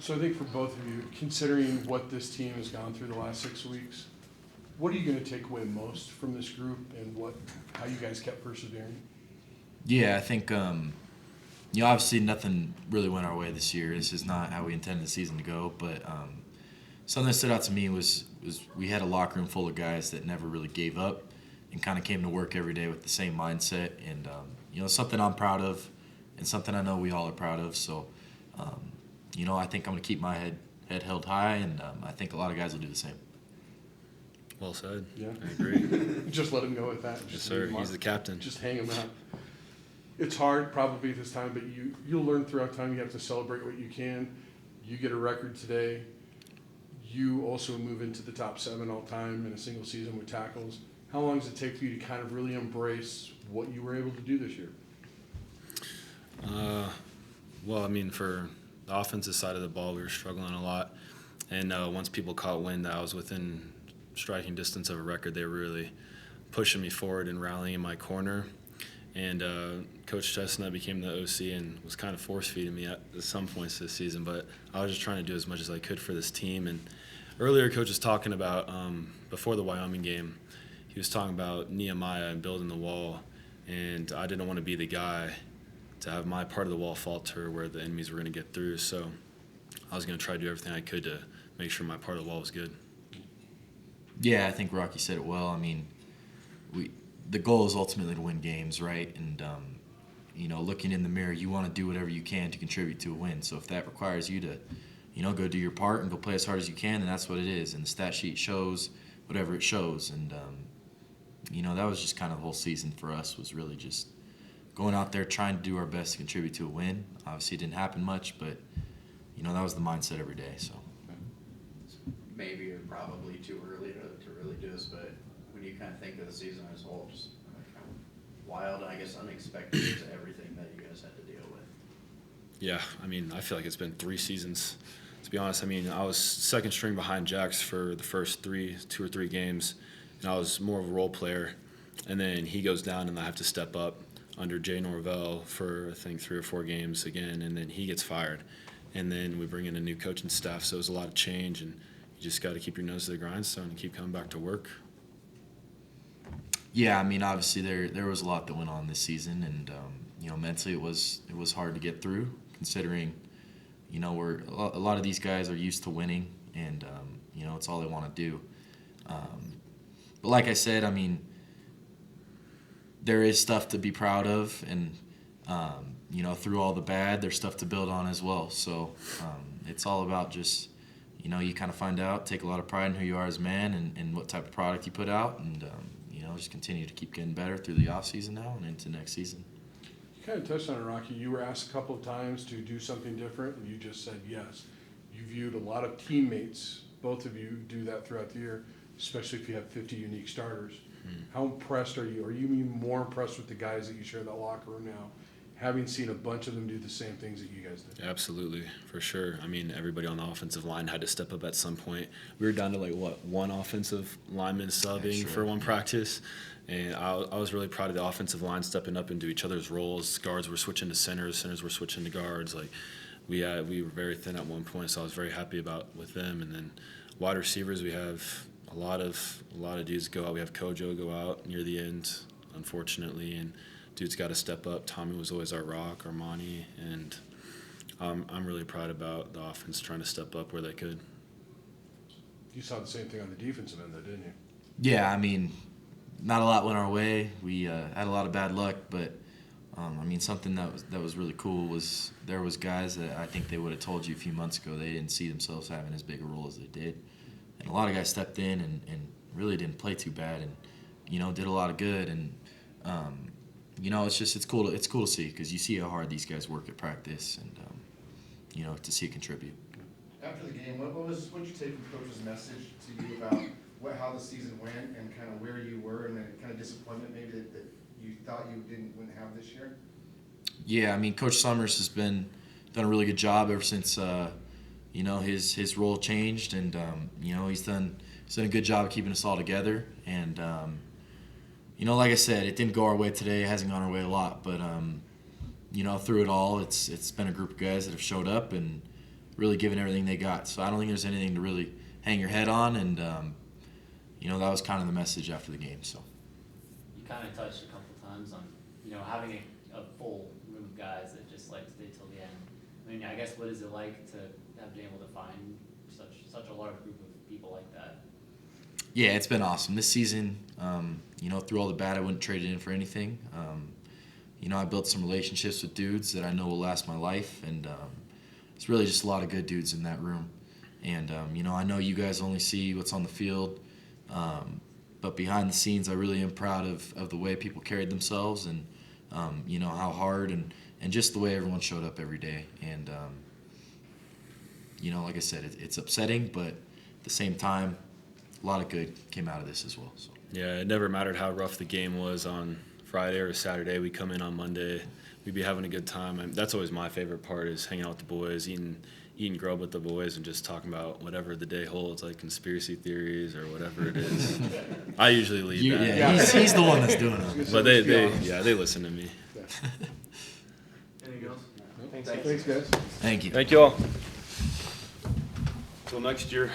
So I think for both of you, considering what this team has gone through the last 6 weeks, what are you going to take away most from this group and how you guys kept persevering? Yeah, I think, obviously nothing really went our way this year. This is not how we intended the season to go. But something that stood out to me was we had a locker room full of guys that never really gave up and kind of came to work every day with the same mindset. And, something I'm proud of and something I know we all are proud of. So, I think I'm going to keep my head held high, and I think a lot of guys will do the same. Well said. Yeah. I agree. Just let him go with that. Yes, sir. He's the captain. Just hang him out. It's hard probably this time, but you'll learn throughout time. You have to celebrate what you can. You get a record today. You also move into the top 7 all time in a single season with tackles. How long does it take for you to kind of really embrace what you were able to do this year? For the offensive side of the ball, we were struggling a lot. And once people caught wind that I was within striking distance of a record, they were really pushing me forward and rallying in my corner. And Coach Chestnut became the OC and was kind of force-feeding me at some points this season. But I was just trying to do as much as I could for this team. And earlier, Coach was talking about, before the Wyoming game, he was talking about Nehemiah and building the wall. And I didn't want to be the guy to have my part of the wall falter where the enemies were going to get through. So I was going to try to do everything I could to make sure my part of the wall was good. Yeah, I think Rocky said it well. I mean, the goal is ultimately to win games, right? And, looking in the mirror, you want to do whatever you can to contribute to a win. So if that requires you to, go do your part and go play as hard as you can, then that's what it is. And the stat sheet shows whatever it shows. And, that was just kind of the whole season for us, was really just going out there trying to do our best to contribute to a win. Obviously, it didn't happen much, but, that was the mindset every day. So maybe probably too early to really do this, but when you kind of think of the season as a whole, just kind of wild, I guess unexpected is everything that you guys had to deal with. Yeah, I feel like it's been 3 seasons. To be honest, I was second string behind Jax for the first 2 or 3 games, and I was more of a role player. And then he goes down, and I have to step up under Jay Norvell for, I think, 3 or 4 games again, and then he gets fired. And then we bring in a new coaching staff, so it was a lot of change, and you just got to keep your nose to the grindstone and keep coming back to work. Yeah, obviously there was a lot that went on this season, and mentally it was hard to get through, considering a lot of these guys are used to winning, and it's all they want to do. But like I said, there is stuff to be proud of, and through all the bad, there's stuff to build on as well. So it's all about just you kind of find out, take a lot of pride in who you are as a man and what type of product you put out, and just continue to keep getting better through the off season now and into next season. You kind of touched on it, Rocky. You were asked a couple of times to do something different, and you just said yes. You viewed a lot of teammates, both of you do that throughout the year, especially if you have 50 unique starters. Mm-hmm. How impressed are you? Are you even more impressed with the guys that you share that locker room now, having seen a bunch of them do the same things that you guys did? Absolutely, for sure. Everybody on the offensive line had to step up at some point. We were down to one offensive lineman subbing for one practice, and I was really proud of the offensive line stepping up into each other's roles. Guards were switching to centers were switching to guards. We were very thin at one point, so I was very happy with them. And then wide receivers, we have a lot of dudes go out. We have Kojo go out near the end, unfortunately, and dude's got to step up. Tommy was always our rock, Armani, and I'm really proud about the offense trying to step up where they could. You saw the same thing on the defensive end, though, didn't you? Yeah, not a lot went our way. We had a lot of bad luck, but something that was really cool was there was guys that I think they would have told you a few months ago they didn't see themselves having as big a role as they did, and a lot of guys stepped in and really didn't play too bad, and did a lot of good, and it's cool to see, because you see how hard these guys work at practice, and to see it contribute. After the game, what did you take from Coach's message to you about how the season went and kind of where you were, and the kind of disappointment maybe that you thought you wouldn't have this year? Yeah, Coach Summers has done a really good job ever since his role changed, and he's done a good job of keeping us all together, and like I said, it didn't go our way today. It hasn't gone our way a lot, but through it all, it's been a group of guys that have showed up and really giving everything they got. So I don't think there's anything to really hang your head on, and that was kind of the message after the game. So You kind of touched a couple times on, having a full room of guys that just like stay till the end. I mean, I guess what is it like to have been able to find such a large group of people like that? yeah, it's been awesome this season. Through all the bad, I wouldn't trade it in for anything. I built some relationships with dudes that I know will last my life, and it's really just a lot of good dudes in that room. And I know you guys only see what's on the field, but behind the scenes, I really am proud of the way people carried themselves, and how hard and just the way everyone showed up every day. And like I said, it's upsetting, but at the same time, a lot of good came out of this as well. So. Yeah, it never mattered how rough the game was on Friday or Saturday. We come in on Monday, we'd be having a good time. That's always my favorite part, is hanging out with the boys, eating grub with the boys, and just talking about whatever the day holds, like conspiracy theories or whatever it is. I usually lead that. Yeah, he's the one that's doing it. But they listen to me. Anything else? Thanks, guys. Thank you. Thank you all. Till next year.